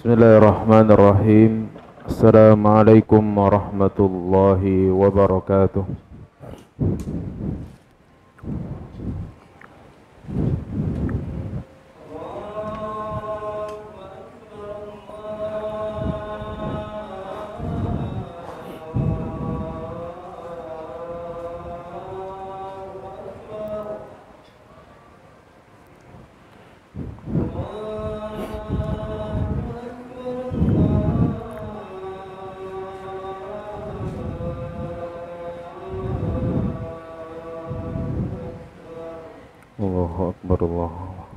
Bismillahirrahmanirrahim. Assalamualaikum warahmatullahi wabarakatuh. Allahu Akbar, Allahu Akbar.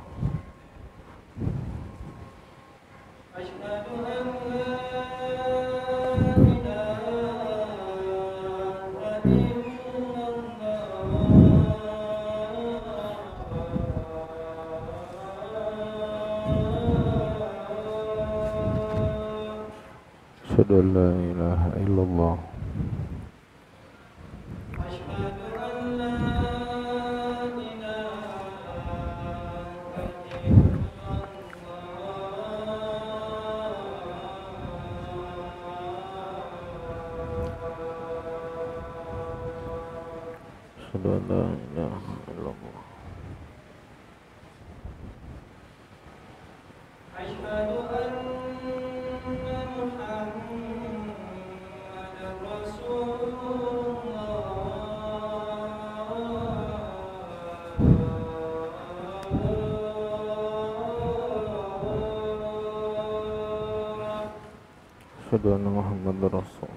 Asyhadu an la ilaha illallah. Asyhadu an la ilaha illallah. Asyhadu anna Muhammadar Rasulullah. Asyhadu anna Muhammadar Rasul.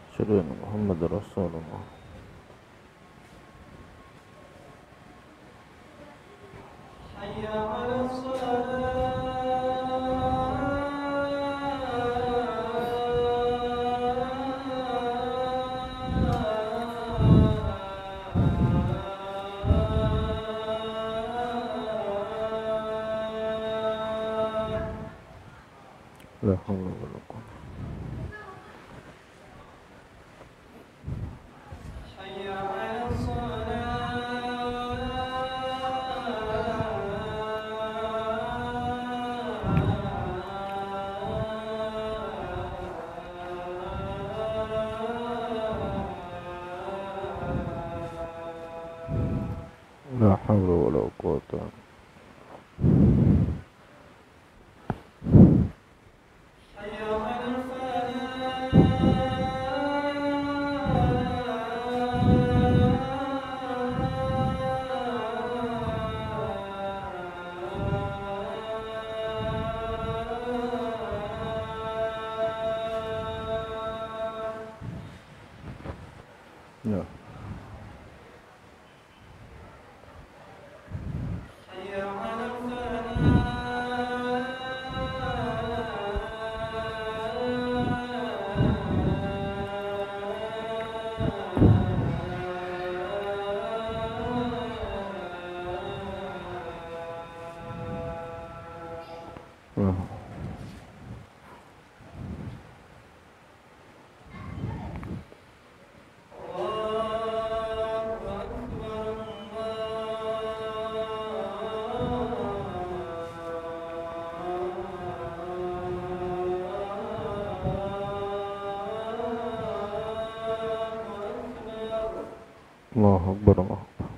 Asyhadu anna Muhammadar Rasulullah. Hayya 'alas shalah. La haula wala quwwata. Hayya 'alas La haula wala quwwata. hayya 'alal Ya. hayya 'alal Ya. Allahu Akbar, Allahu Akbar.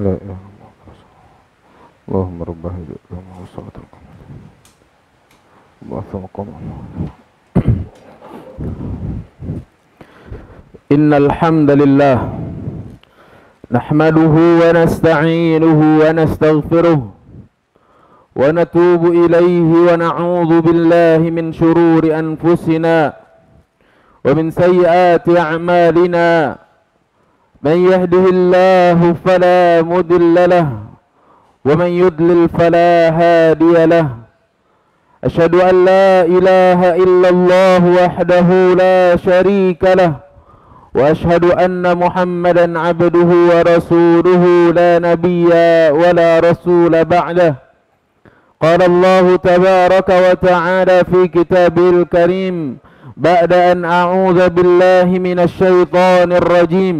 La ilaha illallah. Allahumma rabb hadhihi al-umma wa salatul qamar. Innal hamdalillah nahmaduhu wa nasta'inuhu wa nastaghfiruh wa natubu ilayhi wa na'udzu billahi min shururi anfusina wa min sayyiati a'malina. من يهده الله فلا مضل له ومن يضلل فلا هادي له أشهد أن لا إله إلا الله وحده لا شريك له وأشهد أن محمدا عبده ورسوله لا نبي ولا رسول بعده. قال الله تبارك وتعالى في كتابه الكريم بعد أن أعوذ بالله من الشيطان الرجيم: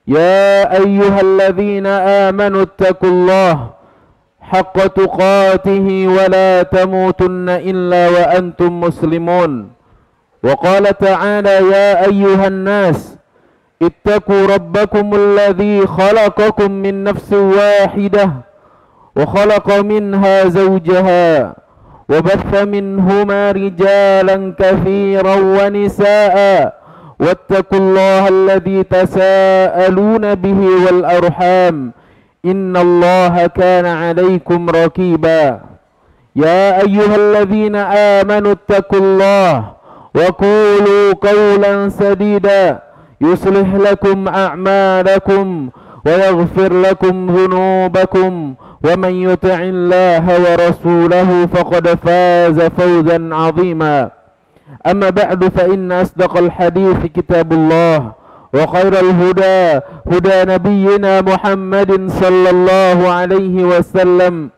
يا أيها الذين آمنوا اتقوا الله حق تقاته ولا تموتن إلا وأنتم مسلمون. وقال تعالى: يا أيها الناس اتقوا ربكم الذي خلقكم من نفس واحدة وخلق منها زوجها وبث منهما رجالا كثيرا ونساء واتقوا الله الذي تساءلون به والأرحام إن الله كان عليكم رقيبا. يا أيها الذين آمنوا اتقوا الله وقولوا قولا سديدا يصلح لكم أعمالكم ويغفر لكم ذنوبكم ومن يطع الله ورسوله فقد فاز فوزا عظيما. أما بعد فإن أصدق الحديث كتاب الله وخير الهدى هدى نبينا محمد صلى الله عليه وسلم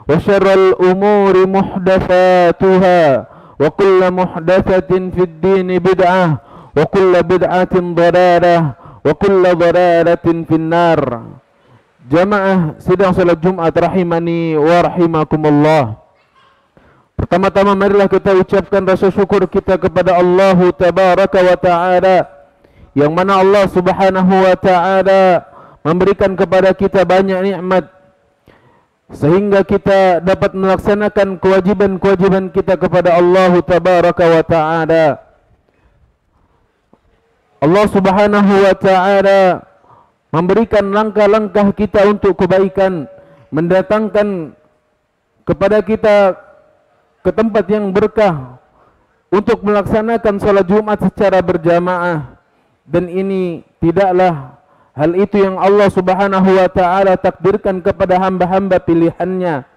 وشر الأمور محدثاتها وكل محدثة في الدين بدعة وكل بدعة ضلالة وكل ضلالة في النار. Jamaah sidang salat Jumat rahimani wa rahimakumullah. Pertama-tama marilah kita ucapkan rasa syukur kita kepada Allah Tabaraka wa Ta'ala, yang mana Allah Subhanahu wa Ta'ala memberikan kepada kita banyak nikmat sehingga kita dapat melaksanakan kewajiban-kewajiban kita kepada Allah Tabaraka wa Ta'ala. Allah Subhanahu wa Ta'ala memberikan langkah-langkah kita untuk kebaikan, mendatangkan kepada kita ke tempat yang berkah untuk melaksanakan salat Jumat secara berjamaah, dan ini tidaklah hal itu yang Allah Subhanahu wa Ta'ala takdirkan kepada hamba-hamba pilihannya.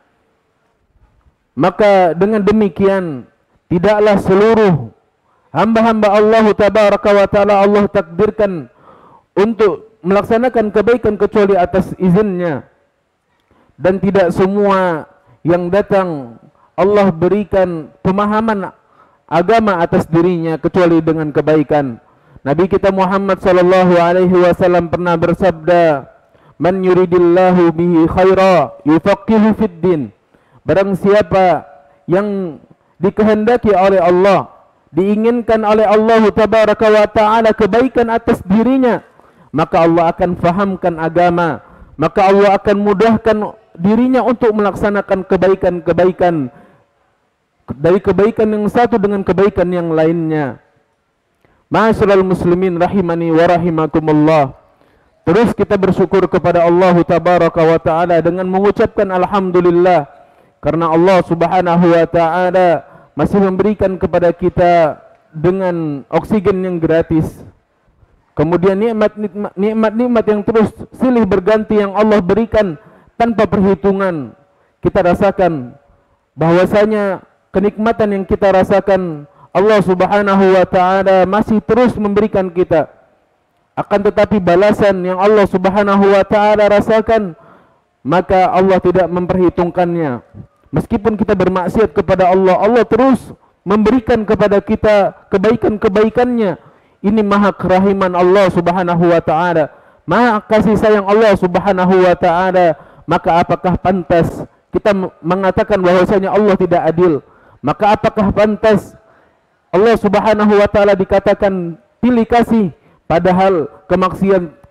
Maka dengan demikian tidaklah seluruh hamba-hamba Allah Tabaraka wa Ta'ala Allah takdirkan untuk melaksanakan kebaikan kecuali atas izinnya, dan tidak semua yang datang Allah berikan pemahaman agama atas dirinya kecuali dengan kebaikan. Nabi kita Muhammad sallallahu alaihi wasallam pernah bersabda, "Man yuridillahu bihi khaira yufaqihu fid din." Barang siapa yang dikehendaki oleh Allah, diinginkan oleh Allah Tabaraka wa Ta'ala kebaikan atas dirinya, maka Allah akan fahamkan agama, maka Allah akan mudahkan dirinya untuk melaksanakan kebaikan-kebaikan, dari kebaikan yang satu dengan kebaikan yang lainnya. Ma'asyiral muslimin rahimani wa rahimakumullah. Terus kita bersyukur kepada Allah Tabaraka wa Ta'ala dengan mengucapkan alhamdulillah, karena Allah Subhanahu wa Ta'ala masih memberikan kepada kita dengan oksigen yang gratis. Kemudian nikmat-nikmat yang terus silih berganti yang Allah berikan tanpa perhitungan. Kita rasakan bahwasanya kenikmatan yang kita rasakan Allah Subhanahu wa Ta'ala masih terus memberikan kita. Akan tetapi balasan yang Allah Subhanahu wa Ta'ala rasakan, maka Allah tidak memperhitungkannya. Meskipun kita bermaksiat kepada Allah, Allah terus memberikan kepada kita kebaikan-kebaikannya. Ini maha kerahiman Allah Subhanahu wa Ta'ala, maha kasih sayang Allah Subhanahu wa Ta'ala. Maka apakah pantas kita mengatakan bahwasanya Allah tidak adil? Maka apakah pantas Allah Subhanahu wa Ta'ala dikatakan pilih kasih, padahal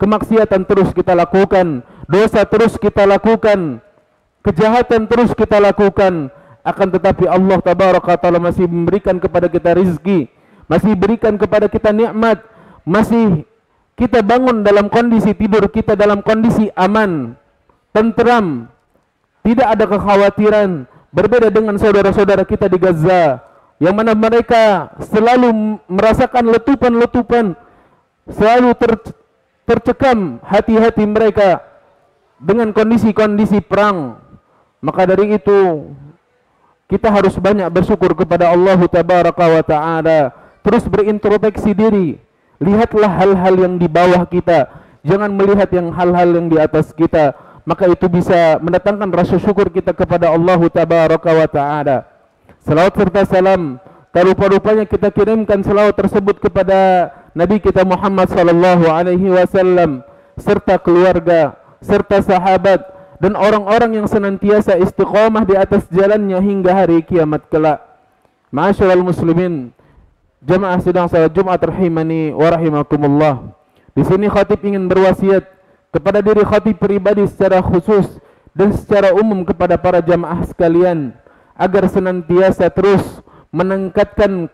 kemaksiatan terus kita lakukan, dosa terus kita lakukan, kejahatan terus kita lakukan. Akan tetapi Allah Tabaraka Ta'ala masih memberikan kepada kita rizki, masih berikan kepada kita nikmat, masih kita bangun dalam kondisi tidur kita dalam kondisi aman, tentram, tidak ada kekhawatiran. Berbeda dengan saudara-saudara kita di Gaza, yang mana mereka selalu merasakan letupan-letupan, selalu tercekam hati-hati mereka dengan kondisi-kondisi perang. Maka dari itu kita harus banyak bersyukur kepada Allah Tabaraka wa Ta'ala. Terus berintrospeksi diri. Lihatlah hal-hal yang di bawah kita, jangan melihat yang hal-hal yang di atas kita. Maka itu bisa mendatangkan rasa syukur kita kepada Allah Tabaraka wa Ta'ala. Salawat serta salam rupa-rupanya kita kirimkan selawat tersebut kepada Nabi kita Muhammad sallallahu alaihi wasallam, serta keluarga, serta sahabat, dan orang-orang yang senantiasa istiqamah di atas jalannya hingga hari kiamat kelak. Ma'asyiral muslimin, jamaah sidang salat Jumat rahimani wa rahimakumullah. Di sini khatib ingin berwasiat kepada diri khatib pribadi secara khusus dan secara umum kepada para jamaah sekalian agar senantiasa terus meningkatkan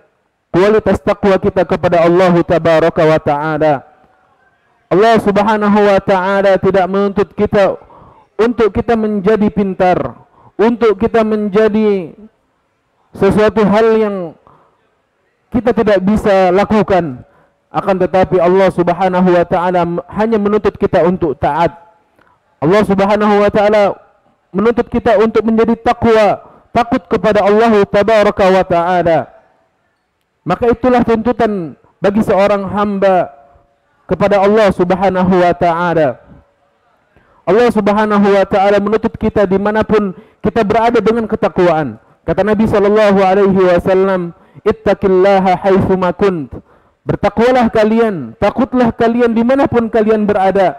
kualitas takwa kita kepada Allah Tabaraka wa Ta'ala. Allah Subhanahu wa Ta'ala tidak menuntut kita untuk kita menjadi pintar, untuk kita menjadi sesuatu hal yang kita tidak bisa lakukan. Akan tetapi Allah Subhanahu wa Ta'ala hanya menuntut kita untuk taat. Allah Subhanahu wa Ta'ala menuntut kita untuk menjadi takwa, takut kepada Allah Tabaraka wa Ta'ala. Maka itulah tuntutan bagi seorang hamba kepada Allah Subhanahu wa Ta'ala. Allah Subhanahu wa Ta'ala menuntut kita dimanapun kita berada dengan ketakwaan. Kata Nabi sallallahu alaihi wasallam, ittaqillaha haitsu ma kunt. Bertakwalah kalian, takutlah kalian dimanapun kalian berada,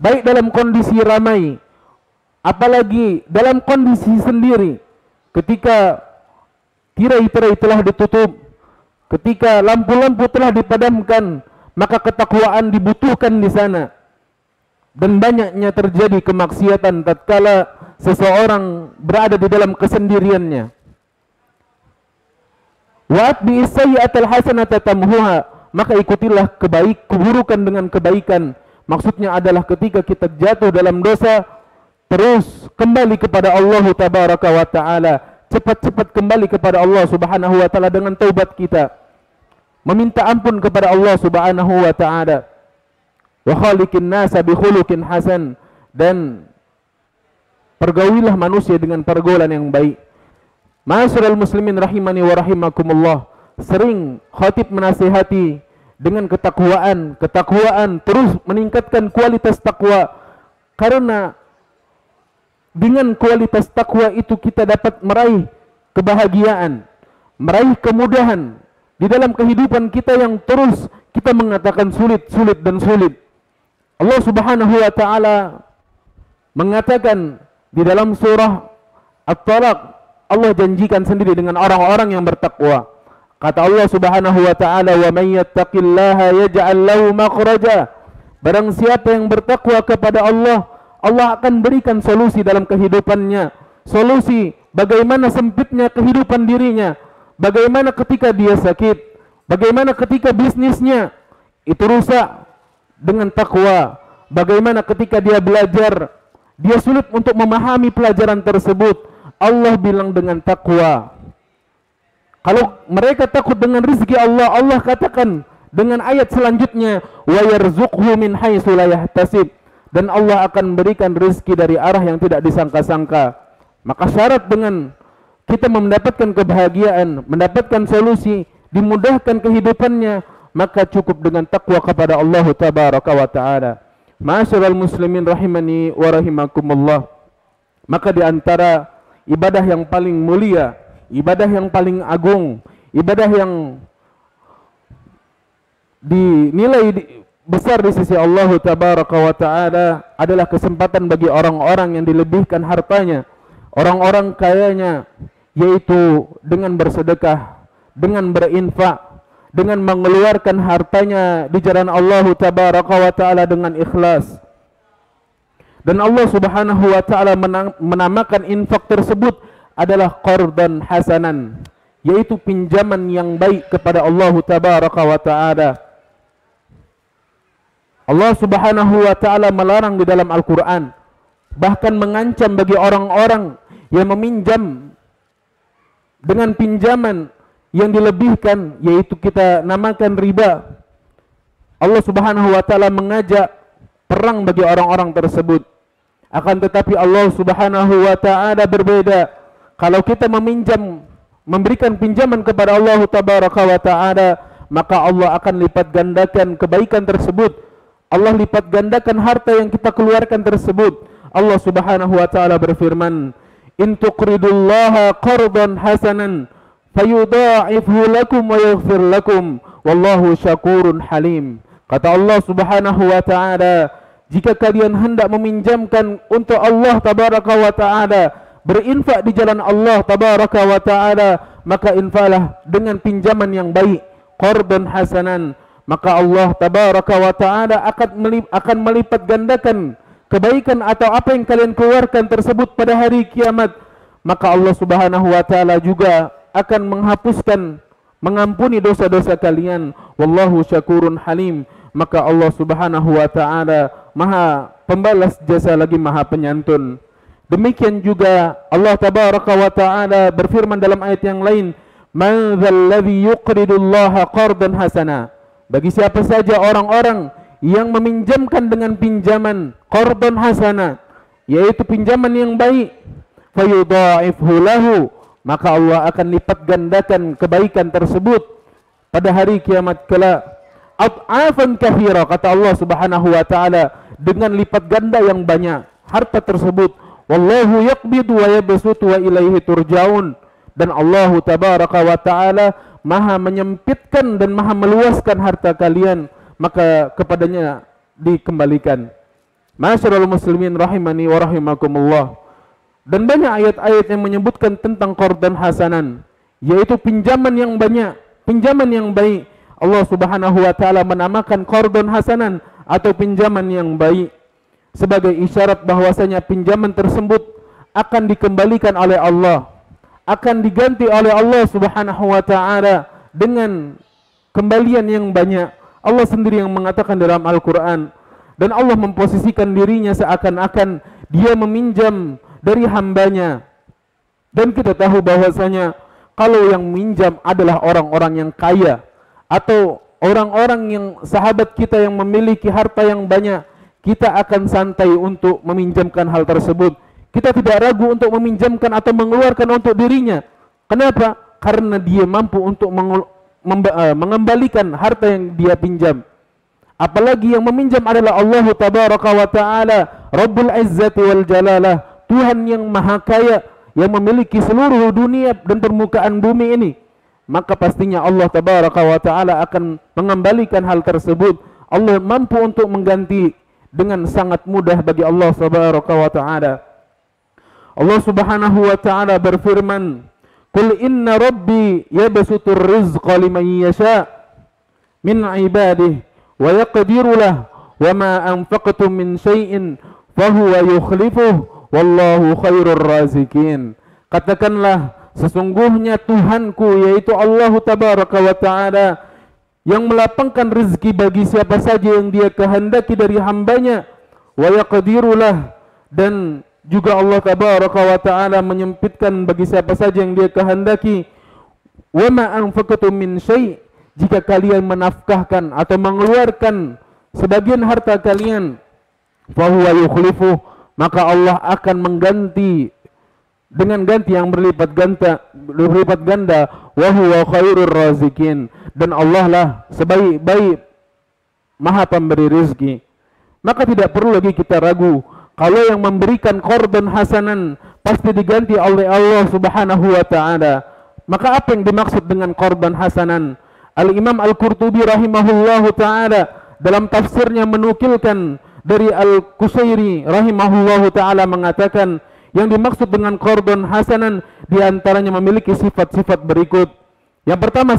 baik dalam kondisi ramai, apalagi dalam kondisi sendiri. Ketika tirai-tirai telah ditutup, ketika lampu-lampu telah dipadamkan, maka ketakwaan dibutuhkan di sana. Dan banyaknya terjadi kemaksiatan tatkala seseorang berada di dalam kesendiriannya. Wa atbi sayyi'atal hasanata tamhuha, maka ikutilah keburukan dengan kebaikan. Maksudnya adalah ketika kita jatuh dalam dosa, terus kembali kepada Allah Tabaraka wa Ta'ala. Cepat-cepat kembali kepada Allah Subhanahu wa Ta'ala dengan taubat kita, meminta ampun kepada Allah Subhanahu wa Ta'ala. Wa khaliqin nasa bi khuluqin hasan, dan pergaulilah manusia dengan pergaulan yang baik. Ma'asyiral muslimin rahimani wa rahimakumullah. Sering khatib menasihati dengan ketakwaan, terus meningkatkan kualitas takwa, karena dengan kualitas takwa itu kita dapat meraih kebahagiaan, meraih kemudahan di dalam kehidupan kita yang terus kita mengatakan sulit. Allah Subhanahu wa Ta'ala mengatakan di dalam surah At-Talaq, Allah janjikan sendiri dengan orang-orang yang bertakwa. Kata Allah Subhanahu wa Ta'ala, wa may yattaqillaha yaj'al lahu makhraja. Barang siapa yang bertakwa kepada Allah, Allah akan berikan solusi dalam kehidupannya. Solusi bagaimana sempitnya kehidupan dirinya, bagaimana ketika dia sakit, bagaimana ketika bisnisnya itu rusak, dengan takwa. Bagaimana ketika dia belajar, dia sulit untuk memahami pelajaran tersebut, Allah bilang dengan takwa. Kalau mereka takut dengan rizki Allah, Allah katakan dengan ayat selanjutnya, wa yarzuqhu min haitsu la yahtasib, dan Allah akan berikan rizki dari arah yang tidak disangka-sangka. Maka syarat dengan kita mendapatkan kebahagiaan, mendapatkan solusi, dimudahkan kehidupannya, maka cukup dengan takwa kepada Allah Tabaraka wa Ta'ala. Ma'asyiral muslimin rahimani wa rahimakumullah. Maka di antara ibadah yang paling mulia, ibadah yang paling agung, ibadah yang dinilai besar di sisi Allah Tabaraka wa Ta'ala adalah kesempatan bagi orang-orang yang dilebihkan hartanya, orang-orang kayanya, yaitu dengan bersedekah, dengan berinfak, dengan mengeluarkan hartanya di jalan Allah Tabaraka wa Ta'ala dengan ikhlas. Dan Allah Subhanahu wa Ta'ala menamakan infak tersebut adalah qardan hasanan, yaitu pinjaman yang baik kepada Allah Tabaraka wa Ta'ala. Allah Subhanahu wa Ta'ala melarang di dalam Al-Quran, bahkan mengancam bagi orang-orang yang meminjam dengan pinjaman yang dilebihkan, yaitu kita namakan riba. Allah Subhanahu wa Ta'ala mengajak perang bagi orang-orang tersebut. Akan tetapi Allah Subhanahu wa Ta'ala berbeda. kalau kita memberikan pinjaman kepada Allah tabaraka wa ta'ala, maka Allah akan lipat gandakan kebaikan tersebut. Allah lipat gandakan harta yang kita keluarkan tersebut. Allah Subhanahu wa ta'ala berfirman, "In tuqridullaha qardan hasanan fayudha'ifhu lakum wa yaghfir lakum wallahu syakurun halim." Kata Allah Subhanahu wa ta'ala, jika kalian hendak meminjamkan untuk Allah tabaraka wa ta'ala, berinfak di jalan Allah tabaraka wa ta'ala, maka infaklah dengan pinjaman yang baik, qardan hasanan, maka Allah tabaraka wa ta'ala akan melipat gandakan kebaikan atau apa yang kalian keluarkan tersebut pada hari kiamat. Maka Allah Subhanahu wa ta'ala juga akan mengampuni dosa-dosa kalian. Wallahu syakurun halim. Maka Allah Subhanahu wa ta'ala maha pembalas jasa lagi maha penyantun. Demikian juga Allah tabaraka wa ta'ala berfirman dalam ayat yang lain, "Man dzalladzi yuqridullaha qardan hasana." Bagi siapa saja orang-orang yang meminjamkan dengan pinjaman qardan hasana, yaitu pinjaman yang baik, fayudha'ifhu lahu, maka Allah akan lipat gandakan kebaikan tersebut pada hari kiamat kelak. Ad'afan katsira, kata Allah Subhanahu wa ta'ala, dengan lipat ganda yang banyak harta tersebut. Wallahu yaqbidu wa yabsutu wa ilaihi turja'un. Dan Allah tabaraka wa ta'ala maha menyempitkan dan maha meluaskan harta kalian, maka kepadanya dikembalikan. Masyarul muslimin rahimani wa rahimakumullah. Dan banyak ayat-ayat yang menyebutkan tentang qardan hasanan, yaitu pinjaman yang banyak, pinjaman yang baik. Allah Subhanahu wa ta'ala menamakan qardan hasanan atau pinjaman yang baik sebagai isyarat bahwasanya pinjaman tersebut akan dikembalikan oleh Allah, akan diganti oleh Allah Subhanahu wa ta'ala dengan kembalian yang banyak. Allah sendiri yang mengatakan dalam Al-Quran, dan Allah memposisikan dirinya seakan-akan dia meminjam dari hambanya. Dan kita tahu bahwasanya kalau yang minjam adalah orang-orang yang kaya atau orang-orang yang sahabat kita yang memiliki harta yang banyak, kita akan santai untuk meminjamkan hal tersebut. Kita tidak ragu untuk meminjamkan atau mengeluarkan untuk dirinya. Kenapa? Karena dia mampu untuk mengembalikan harta yang dia pinjam. Apalagi yang meminjam adalah Allah tabaraka wa ta'ala, Rabbul Izzati wal Jalalah, Tuhan yang maha kaya, yang memiliki seluruh dunia dan permukaan bumi ini. Maka pastinya Allah tabaraka wa ta'ala akan mengembalikan hal tersebut. Allah mampu untuk mengganti dengan sangat mudah bagi Allah tabaraka wa ta'ala. Allah Subhanahu wa ta'ala berfirman, "Qul inna rabbi yabsutur rizqa liman yasha min ibadihi wa yaqdiru lahu wa ma anfaqtum min syai'in fahuwa yukhlifuhu wallahu khairur razikin." Katakanlah, sesungguhnya Tuhanku, yaitu Allah tabaraka wa ta'ala, yang melapangkan rezeki bagi siapa saja yang dia kehendaki dari hambanya, wa yaqdiru lahu, dan juga Allah tabaraka wa ta'ala menyempitkan bagi siapa saja yang dia kehendaki. Wa ma anfaqtum min syai', jika kalian menafkahkan atau mengeluarkan sebagian harta kalian, fa huwa yukhlifuh, maka Allah akan mengganti dengan ganti yang berlipat ganda, wa huwa khairur razikin, dan Allah lah sebaik-baik maha pemberi rezeki. Maka tidak perlu lagi kita ragu, kalau yang memberikan qardan hasanan pasti diganti oleh Allah Subhanahu wa ta'ala. Maka apa yang dimaksud dengan qardan hasanan? Al-Imam Al-Qurtubi rahimahullahu ta'ala dalam tafsirnya menukilkan dari Al-Qusairi rahimahullahu ta'ala mengatakan, yang dimaksud dengan qardan hasanan diantaranya memiliki sifat-sifat berikut. Yang pertama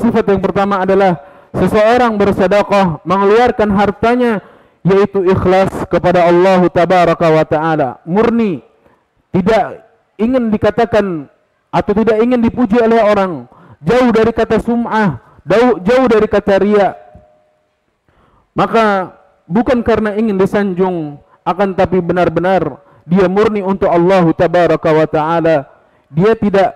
adalah seseorang bersedekah, mengeluarkan hartanya, yaitu ikhlas kepada Allah tabaraka wa ta'ala, murni, tidak ingin dikatakan atau tidak ingin dipuji oleh orang, jauh dari kata sum'ah, jauh dari kata riya. Maka bukan karena ingin disanjung, akan tapi benar-benar dia murni untuk Allah tabaraka wa ta'ala. Dia tidak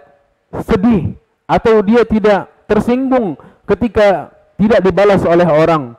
sedih atau dia tidak tersinggung ketika tidak dibalas oleh orang,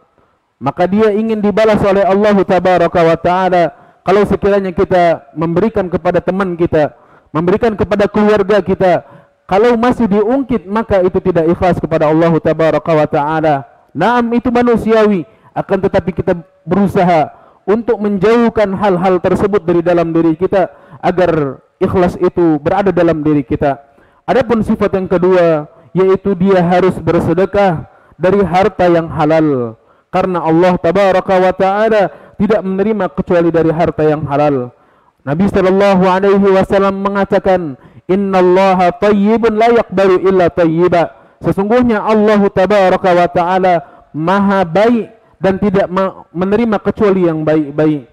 maka dia ingin dibalas oleh Allah tabaraka wa ta'ala. Kalau sekiranya kita memberikan kepada teman kita, memberikan kepada keluarga kita, kalau masih diungkit maka itu tidak ikhlas kepada Allah Tabaraka wa Ta'ala. Naam, itu manusiawi, akan tetapi kita berusaha untuk menjauhkan hal-hal tersebut dari dalam diri kita agar ikhlas itu berada dalam diri kita. Adapun sifat yang kedua, yaitu dia harus bersedekah dari harta yang halal, karena Allah Tabaraka wa Ta'ala tidak menerima kecuali dari harta yang halal. Nabi sallallahu alaihi wasallam mengatakan, innallaha tayyibun la yaqbalu illa tayyiba. Sesungguhnya Allah Tabaraka wa Ta'ala maha baik dan tidak menerima kecuali yang baik-baik.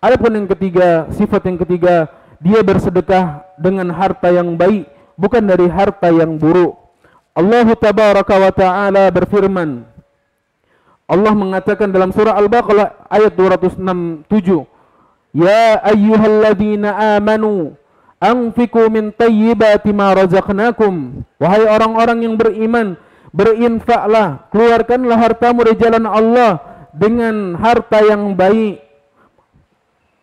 Adapun yang ketiga, sifat yang ketiga, dia bersedekah dengan harta yang baik, bukan dari harta yang buruk. Allah Tabaraka wa Ta'ala berfirman, Allah mengatakan dalam surah Al-Baqarah ayat 267, ya ayyuhalladzina amanu anfiqu min tayyibati ma razaqnakum. Wahai orang-orang yang beriman, berinfaklah, keluarkanlah hartamu di jalan Allah dengan harta yang baik.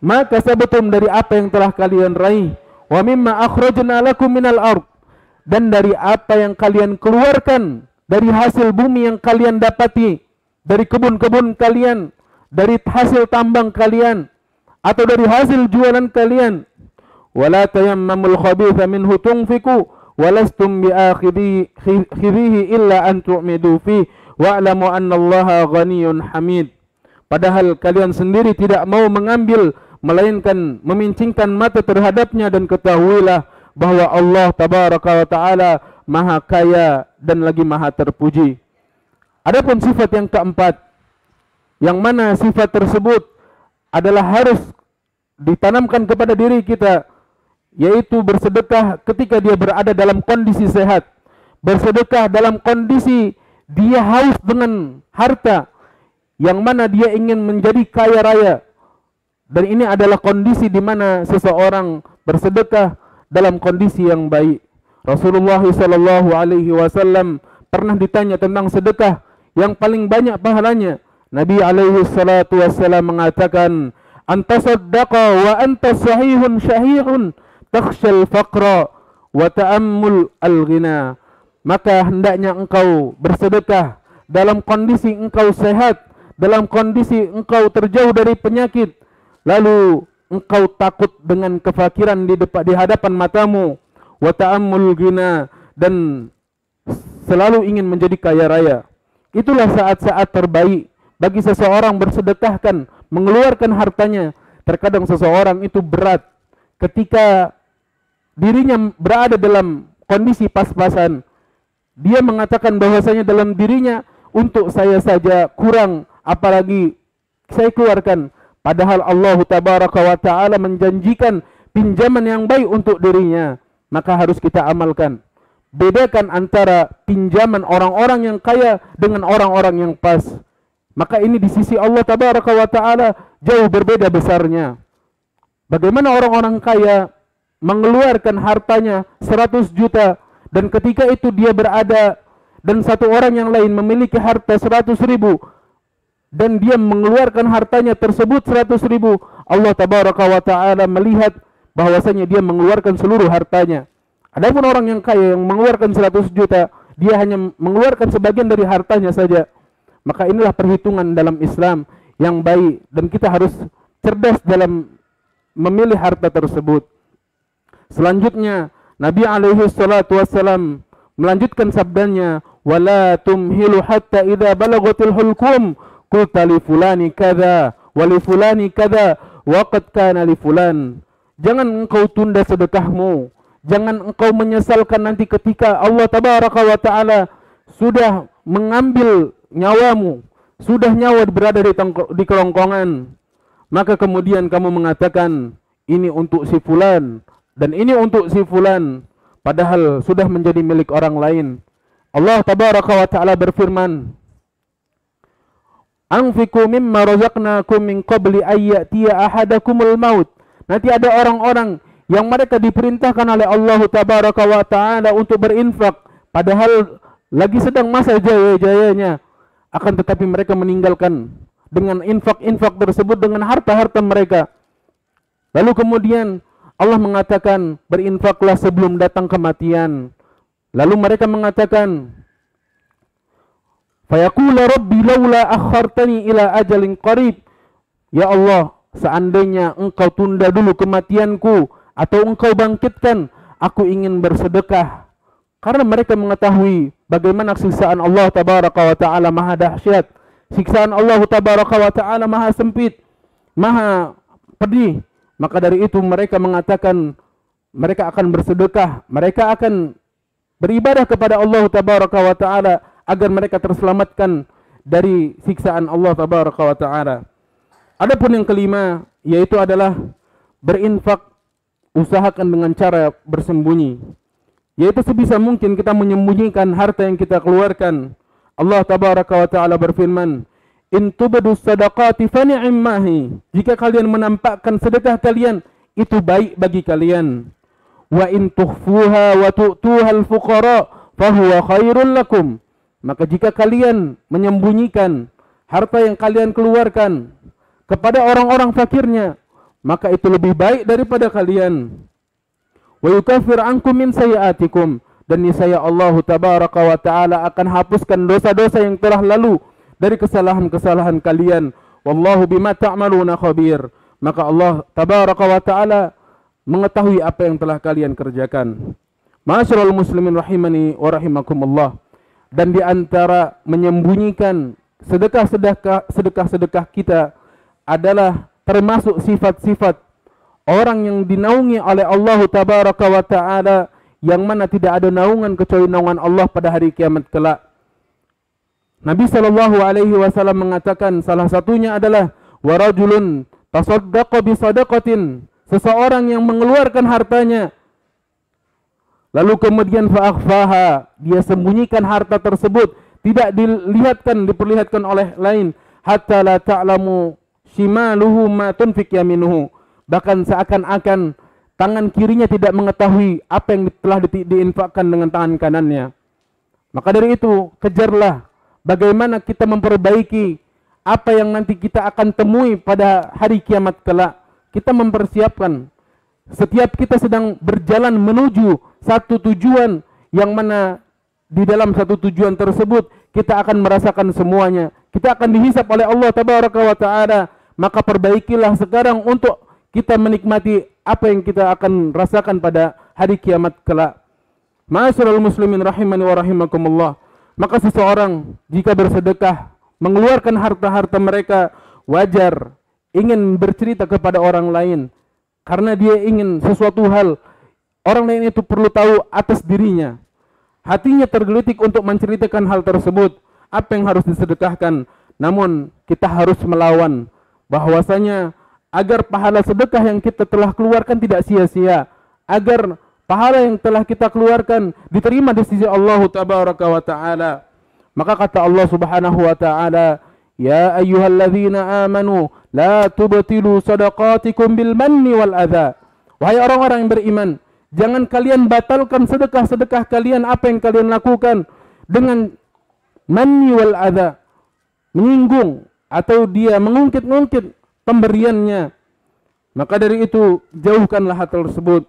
Maka sabatum, dari apa yang telah kalian raih, wa mimma akhrajna lakum minal ard, dan dari apa yang kalian keluarkan dari hasil bumi yang kalian dapati, dari kebun-kebun kalian, dari hasil tambang kalian, atau dari hasil jualan kalian. Wala tayammamul khabitha minhu tunfiqu walastum biakhidhihi illa an tu'midu fi wa'lamu annallaha ghaniyyun hamid. Padahal kalian sendiri tidak mau mengambil, melainkan memincingkan mata terhadapnya, dan ketahuilah bahwa Allah Tabaraka wa Ta'ala maha kaya dan lagi maha terpuji. Adapun sifat yang keempat, yang mana sifat tersebut adalah harus ditanamkan kepada diri kita, yaitu bersedekah ketika dia berada dalam kondisi sehat, bersedekah dalam kondisi dia haus dengan harta, yang mana dia ingin menjadi kaya raya. Dan ini adalah kondisi di mana seseorang bersedekah dalam kondisi yang baik. Rasulullah sallallahu alaihi wasallam pernah ditanya tentang sedekah yang paling banyak pahalanya. Nabi alaihi salatu wassalam mengatakan, anta saddaqa wa anta sahihun syahihun takhshal faqra wa ta'ammul al-ghina. Maka hendaknya engkau bersedekah dalam kondisi engkau sehat, dalam kondisi engkau terjauh dari penyakit, lalu engkau takut dengan kefakiran di hadapan matamu, wa ta'ammul ghina, dan selalu ingin menjadi kaya raya. Itulah saat-saat terbaik bagi seseorang bersedekahkan, mengeluarkan hartanya. Terkadang seseorang itu berat ketika dirinya berada dalam kondisi pas-pasan. Dia mengatakan bahwasanya dalam dirinya, untuk saya saja kurang, apalagi saya keluarkan. Padahal Allah Tabaraka wa Ta'ala menjanjikan pinjaman yang baik untuk dirinya. Maka harus kita amalkan. Bedakan antara pinjaman orang-orang yang kaya dengan orang-orang yang pas. Maka ini di sisi Allah Tabaraka wa Ta'ala jauh berbeda besarnya. Bagaimana orang-orang kaya mengeluarkan hartanya 100 juta, dan ketika itu dia berada dan satu orang yang lain memiliki harta 100.000, dan dia mengeluarkan hartanya tersebut 100.000, Allah Tabaraka wa Ta'ala melihat bahwasanya dia mengeluarkan seluruh hartanya. Adapun orang yang kaya yang mengeluarkan 100 juta, dia hanya mengeluarkan sebagian dari hartanya saja. Maka inilah perhitungan dalam Islam yang baik, dan kita harus cerdas dalam memilih harta tersebut. Selanjutnya Nabi alaihi salatu wassalam melanjutkan sabdanya, wala tumhilu hatta idza balagatil hulqum qulta li fulani kadza wa li fulani kadza wa qad kana li fulan. Jangan engkau tunda sedekahmu, jangan engkau menyesalkan nanti ketika Allah Tabaraka wa Ta'ala sudah mengambil nyawamu, sudah nyawa berada di kerongkongan, maka kemudian kamu mengatakan ini untuk si fulan dan ini untuk si fulan, padahal sudah menjadi milik orang lain. Allah Tabaraka wa Ta'ala berfirman, anfiqu mimma razaqnakum min qabli ayyatiya ahadakumul maut. Nanti ada orang-orang yang mereka diperintahkan oleh Allah Tabaraka wa Ta'ala untuk berinfak, padahal lagi sedang masa jaya-jayanya, akan tetapi mereka meninggalkan dengan infak-infak tersebut dengan harta-harta mereka. Lalu kemudian Allah mengatakan, berinfaklah sebelum datang kematian. Lalu mereka mengatakan, fayaqula rabbi laula akhartani ila ajalin qarib. Ya Allah, seandainya engkau tunda dulu kematianku atau engkau bangkitkan, aku ingin bersedekah. Karena mereka mengetahui bagaimana siksaan Allah tabaraka wa ta'ala maha dahsyat. Siksaan Allah tabaraka wa ta'ala maha sempit, maha pedih. Maka dari itu mereka mengatakan mereka akan bersedekah, mereka akan beribadah kepada Allah tabaraka wa ta'ala agar mereka terselamatkan dari siksaan Allah tabaraka wa ta'ala. Adapun yang kelima, yaitu adalah berinfak, usahakan dengan cara bersembunyi, yaitu sebisa mungkin kita menyembunyikan harta yang kita keluarkan. Allah tabaraka wa ta'ala berfirman, in tubdu sadaqati fa ni'mahi. Jika kalian menampakkan sedekah kalian, itu baik bagi kalian. Wa in tukhfuha wa tu'tuha al-fuqara fa huwa khairul lakum. Maka jika kalian menyembunyikan harta yang kalian keluarkan kepada orang-orang fakirnya, maka itu lebih baik daripada kalian. Wa yukaffir ankum min sayiatikum, dan niscaya Allah tabaraka wa ta'ala akan hapuskan dosa-dosa yang telah lalu dari kesalahan-kesalahan kalian. Wallahu bima ta'maluna khabir. Maka Allah tabaraka wa ta'ala mengetahui apa yang telah kalian kerjakan. Ma'asyiral muslimin rahimani wa rahimakumullah. Dan di antara menyembunyikan sedekah-sedekah kita adalah termasuk sifat-sifat orang yang dinaungi oleh Allah tabaraka wa ta'ala, yang mana tidak ada naungan kecuali naungan Allah pada hari kiamat kelak. Nabi SAW mengatakan salah satunya adalah warajulun tasaddaqa bi sadaqatin, seseorang yang mengeluarkan hartanya lalu kemudian fa'akhfaha, dia sembunyikan harta tersebut, tidak diperlihatkan oleh lain, hatta la ta'lamu shimaluhu ma tunfik yaminuhu, bahkan seakan-akan tangan kirinya tidak mengetahui apa yang telah diinfakkan dengan tangan kanannya. Maka dari itu, kejarlah bagaimana kita memperbaiki apa yang nanti kita akan temui pada hari kiamat kelak. Kita mempersiapkan. Setiap kita sedang berjalan menuju satu tujuan, yang mana di dalam satu tujuan tersebut kita akan merasakan semuanya. Kita akan dihisap oleh Allah tabaraka wa ta'ala. Maka perbaikilah sekarang untuk kita menikmati apa yang kita akan rasakan pada hari kiamat kelak. Ma'asyiral muslimin rahimani wa rahimakumullah. Maka seseorang jika bersedekah, mengeluarkan harta-harta mereka, wajar ingin bercerita kepada orang lain, karena dia ingin sesuatu hal orang lain itu perlu tahu atas dirinya. Hatinya tergelitik untuk menceritakan hal tersebut, apa yang harus disedekahkan. Namun kita harus melawan bahwasanya agar pahala sedekah yang kita telah keluarkan tidak sia-sia, agar pahala yang telah kita keluarkan diterima di sisi Allah tabaraka wa ta'ala. Maka kata Allah subhanahu wa ta'ala, ya ayyuhalladzina amanu la tubtilu sadaqatikum bil manni wal adha. Wahai orang-orang yang beriman, jangan kalian batalkan sedekah-sedekah kalian, apa yang kalian lakukan dengan manni wal adha, menyinggung atau dia mengungkit-ungkit pemberiannya. Maka dari itu jauhkanlah hal tersebut.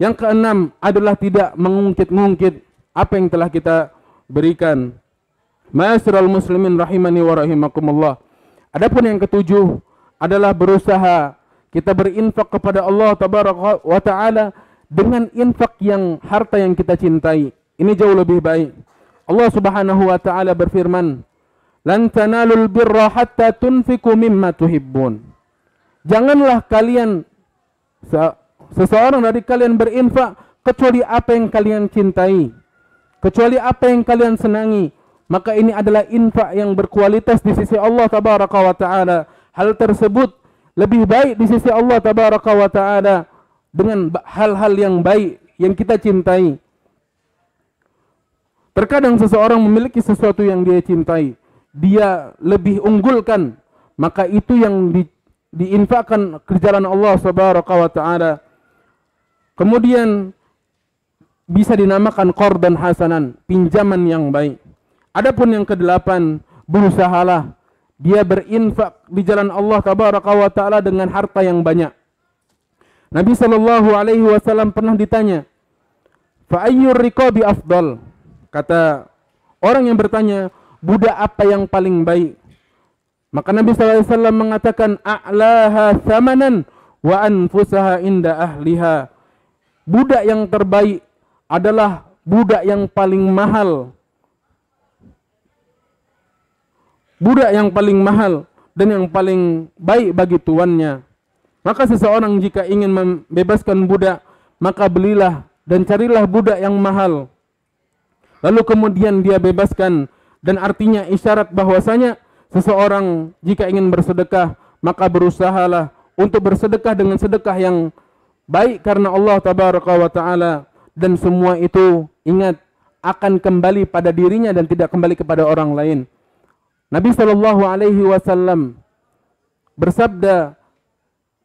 Yang keenam adalah tidak mengungkit-ungkit apa yang telah kita berikan. Ma'asyiral muslimin rahimani wa rahimakumullah. Adapun yang ketujuh adalah berusaha kita berinfak kepada Allah tabaraka wa ta'ala dengan infak yang harta yang kita cintai. Ini jauh lebih baik. Allah subhanahu wa ta'ala berfirman, lan tanalul birra hatta tunfiku mimma tuhibbun. Janganlah kalian, seseorang dari kalian berinfak kecuali apa yang kalian cintai, kecuali apa yang kalian senangi. Maka ini adalah infak yang berkualitas di sisi Allah tabaraka wa ta'ala. Hal tersebut lebih baik di sisi Allah tabaraka wa ta'ala dengan hal-hal yang baik yang kita cintai. Terkadang seseorang memiliki sesuatu yang dia cintai, dia lebih unggulkan, maka itu yang diinfakkan ke jalan Allah subhanahu wa ta'ala. Kemudian bisa dinamakan qardan hasanan, pinjaman yang baik. Adapun yang kedelapan, berusahalah dia berinfak di jalan Allah tabaraka wa ta'ala dengan harta yang banyak. Nabi sallallahu alaihi wasallam pernah ditanya, "Fa ayyur riqabi afdal?" Kata orang yang bertanya, budak apa yang paling baik? Maka Nabi sallallahu alaihi wasallam mengatakan, "A'laha thamanan wa anfusaha inda ahliha." Budak yang terbaik adalah budak yang paling mahal. Budak yang paling mahal dan yang paling baik bagi tuannya. Maka seseorang jika ingin membebaskan budak, maka belilah dan carilah budak yang mahal. Lalu kemudian dia bebaskan, dan artinya isyarat bahwasanya seseorang jika ingin bersedekah, maka berusahalah untuk bersedekah dengan sedekah yang baik karena Allah tabaraka wa taala, dan semua itu ingat akan kembali pada dirinya dan tidak kembali kepada orang lain. Nabi sallallahu alaihi wasallam bersabda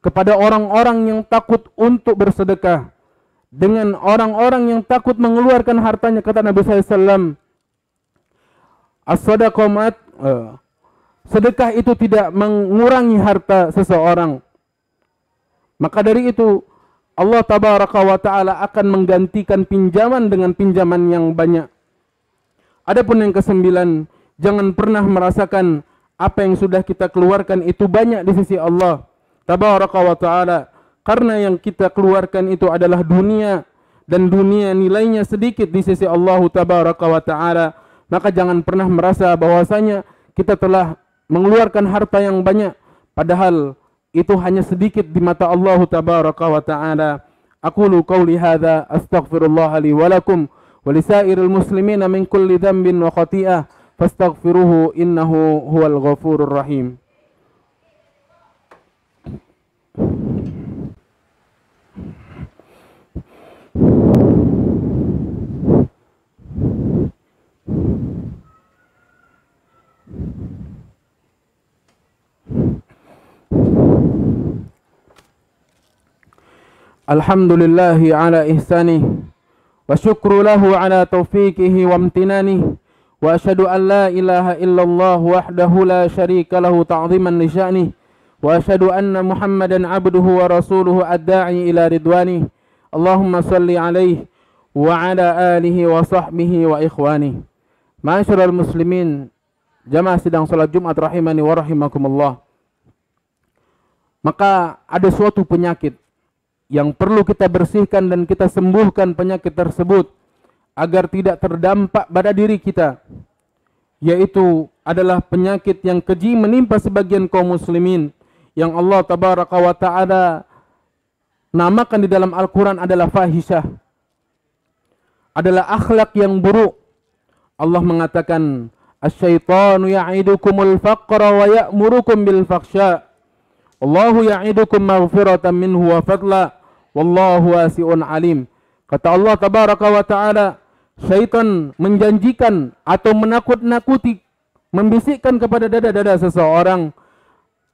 kepada orang-orang yang takut untuk bersedekah dengan orang-orang yang takut mengeluarkan hartanya, kata Nabi sallallahu alaihi wasallam, as-sadaqah sedekah itu tidak mengurangi harta seseorang. Maka dari itu Allah tabaraka wa taala akan menggantikan pinjaman dengan pinjaman yang banyak. Adapun yang kesembilan, jangan pernah merasakan apa yang sudah kita keluarkan itu banyak di sisi Allah tabaraka wa taala, karena yang kita keluarkan itu adalah dunia, dan dunia nilainya sedikit di sisi Allah tabaraka wa taala. Maka jangan pernah merasa bahwasanya kita telah mengeluarkan harta yang banyak, padahal itu hanya sedikit di mata Allah tabaraka wa taala. Aqulu qawli hadza astaghfirullah li wa lakum wa lisairil muslimina min kulli dhanbin wa khati'ah fastaghfiruhu innahu huwal ghafurur rahim. Alhamdulillahi ala ihsanih wa syukru lahu ala taufiqihi wa amtinanih, wa asyhadu an la ilaha illallah wahdahu la syarika lahu ta'ziman li sya'nih, wa asyhadu anna Muhammadan abduhu wa rasuluhu ad-da'i ila ridwanih. Allahumma salli alaihi wa ala alihi wa sahbihi wa ikhwanih. Ma'asyiral muslimin, jamaah sidang salat Jumat rahimani wa rahimakumullah. Maka ada suatu penyakit yang perlu kita bersihkan dan kita sembuhkan penyakit tersebut agar tidak terdampak pada diri kita, yaitu adalah penyakit yang keji menimpa sebagian kaum muslimin yang Allah tabaraka wa ta'ala namakan di dalam Al-Quran adalah fahisyah, adalah akhlak yang buruk. Allah mengatakan, asyaitanu ya'idukumul faqra wa ya'murukum bil fahsya wallahu ya'idukum maghfiratan minhu wa fadla wallahu wasi'un alim. Kata Allah tabaraka wa ta'ala, syaitan menjanjikan atau menakut-nakuti, membisikkan kepada dada-dada seseorang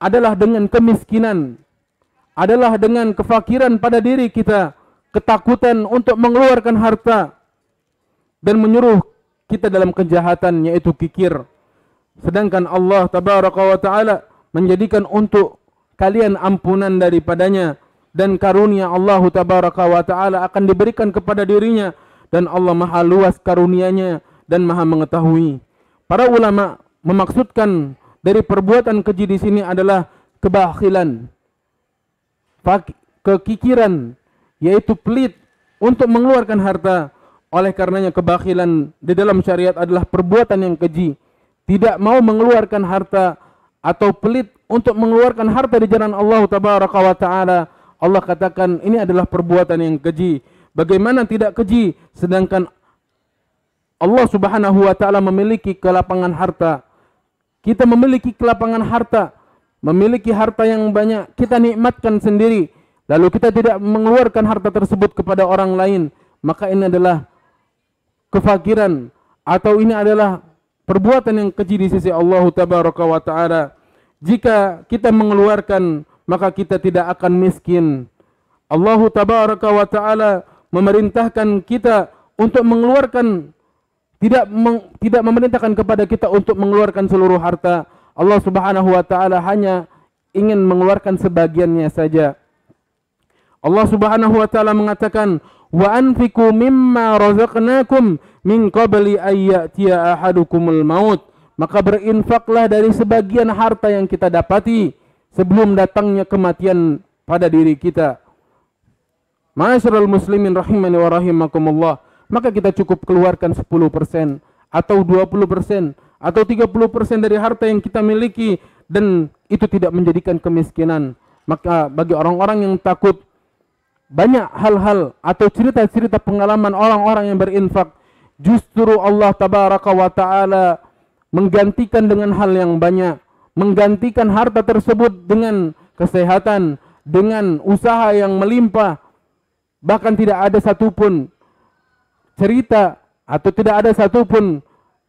adalah dengan kemiskinan, adalah dengan kefakiran pada diri kita, ketakutan untuk mengeluarkan harta, dan menyuruh kita dalam kejahatan, yaitu kikir. Sedangkan Allah tabaraka wa ta'ala menjadikan untuk kalian ampunan daripadanya, dan karunia Allah tabaraka wa ta'ala akan diberikan kepada dirinya, dan Allah maha luas karunianya dan maha mengetahui. Para ulama memaksudkan dari perbuatan keji di sini adalah kebakhilan, kekikiran, yaitu pelit untuk mengeluarkan harta. Oleh karenanya kebakhilan di dalam syariat adalah perbuatan yang keji, tidak mau mengeluarkan harta atau pelit untuk mengeluarkan harta di jalan Allah tabaraka wa ta'ala. Allah katakan ini adalah perbuatan yang keji. Bagaimana tidak keji sedangkan Allah subhanahu wa ta'ala memiliki kelapangan harta. Kita memiliki kelapangan harta, memiliki harta yang banyak, kita nikmatkan sendiri, lalu kita tidak mengeluarkan harta tersebut kepada orang lain, maka ini adalah kefakiran, atau ini adalah perbuatan yang keji di sisi Allah tabaraka wa ta'ala. Jika kita mengeluarkan, maka kita tidak akan miskin. Allah tabaraka wa ta'ala memerintahkan kita untuk mengeluarkan, tidak memerintahkan kepada kita untuk mengeluarkan seluruh harta. Allah subhanahu wa ta'ala hanya ingin mengeluarkan sebagiannya saja. Allah Subhanahu wa taala mengatakan, "Wa anfiqu mimma razaqnakum min qabli ay ya'tiya ahadukumul maut." Maka berinfaklah dari sebagian harta yang kita dapati sebelum datangnya kematian pada diri kita. Ma'asyiral muslimin rahimani wa rahimakumullah. Maka kita cukup keluarkan 10% atau 20% atau 30% dari harta yang kita miliki, dan itu tidak menjadikan kemiskinan. Maka bagi orang-orang yang takut, banyak hal-hal atau cerita-cerita pengalaman orang-orang yang berinfak, justru Allah tabaraka wa ta'ala menggantikan dengan hal yang banyak, menggantikan harta tersebut dengan kesehatan, dengan usaha yang melimpah. Bahkan tidak ada satupun cerita atau tidak ada satupun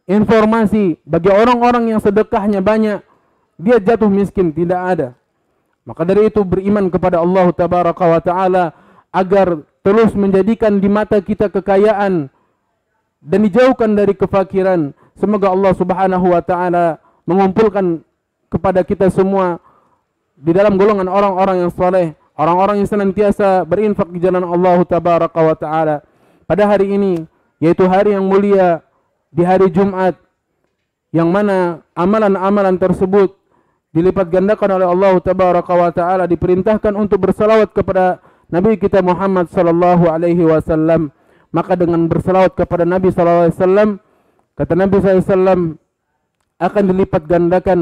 informasi bagi orang-orang yang sedekahnya banyak dia jatuh miskin, tidak ada. Maka dari itu beriman kepada Allah tabaraka wa ta'ala agar terus menjadikan di mata kita kekayaan dan dijauhkan dari kefakiran. Semoga Allah Subhanahu wa taala mengumpulkan kepada kita semua di dalam golongan orang-orang yang saleh, orang-orang yang senantiasa berinfak di jalan Allah tabaraka wa taala. Pada hari ini, yaitu hari yang mulia, di hari Jumat, yang mana amalan-amalan tersebut dilipat gandakan oleh Allah tabaraka wa taala, diperintahkan untuk bersalawat kepada Nabi kita Muhammad sallallahu alaihi wasallam. Maka dengan bersalawat kepada Nabi sallallahu alaihi wasallam, kata Nabi sallallahu alaihi wasallam, akan dilipat gandakan.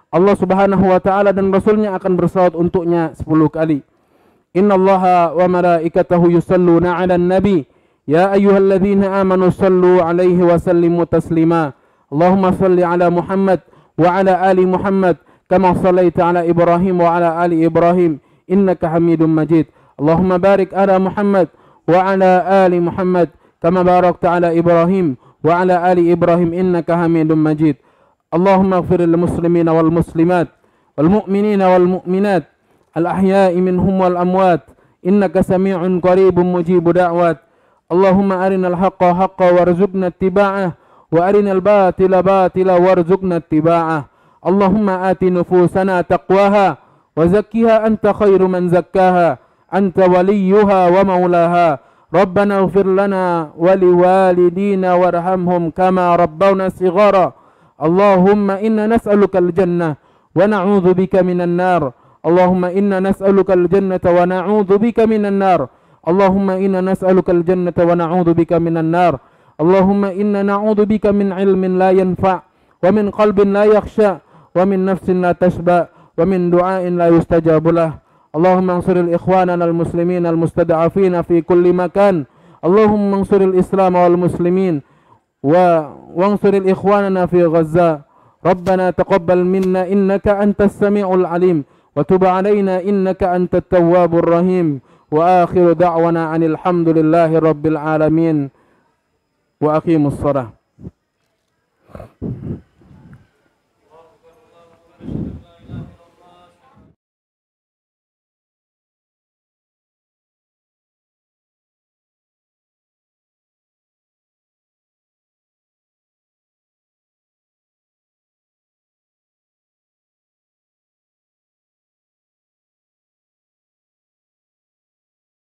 Allah Subhanahu wa taala dan Rasulnya akan bersalawat untuknya 10 kali. Innallaha wa malaikatahu yusalluna 'alan nabi ya ayyuhalladzina amanu sallu 'alaihi wa sallimu taslima. Allahumma salli 'ala Muhammad wa 'ala ali Muhammad kama sallaita 'ala Ibrahim wa 'ala ali Ibrahim innaka Hamidum Majid. Allahumma barik 'ala Muhammad wa 'ala ali Muhammad kama barakta 'ala Ibrahim wa 'ala ali Ibrahim innaka Hamidum Majid. Allahumma ighfir lil muslimina wal muslimat wal mu'minina wal mu'minat al ahya'i minhum wal amwat innaka sami'un qaribun mujibud da'wat. Allahumma arinal haqqa haqqan warzuqna ittiba'ah wa arinal batila batila warzuqna ittiba'ah. Allahumma ati nufusana taqwaha wa zakkiha anta khairu man zakkaha anta waliyuha wa maulaha. Rabbana ighfir lana wa liwalidina warhamhum kama rabbawna shighara. Allahumma inna nas'aluka al-jannah wa na'udzu bika minan nar. Allahumma inna nas'aluka al-jannata wa na'udzu bika minan nar. Allahumma inna nas'aluka al-jannata wa na'udzu bika minan nar. Allahumma inna na'udzu bika min ilmin la yanfa' wa min qalbin la yakhsha wa min nafsin la tashba wa min du'ain la yustajabu lah. Allahumma ansuril ikhwanana al-muslimin al-mustada'afina fi kulli makan. Allahumma ansuril islam wal muslimin وانصر الإخواننا في غزة. ربنا تقبل منا إنك أنت السميع العليم وتب علينا إنك أنت التواب الرحيم. وآخر دعوانا أن الحمد لله رب العالمين وأقيموا الصلاة.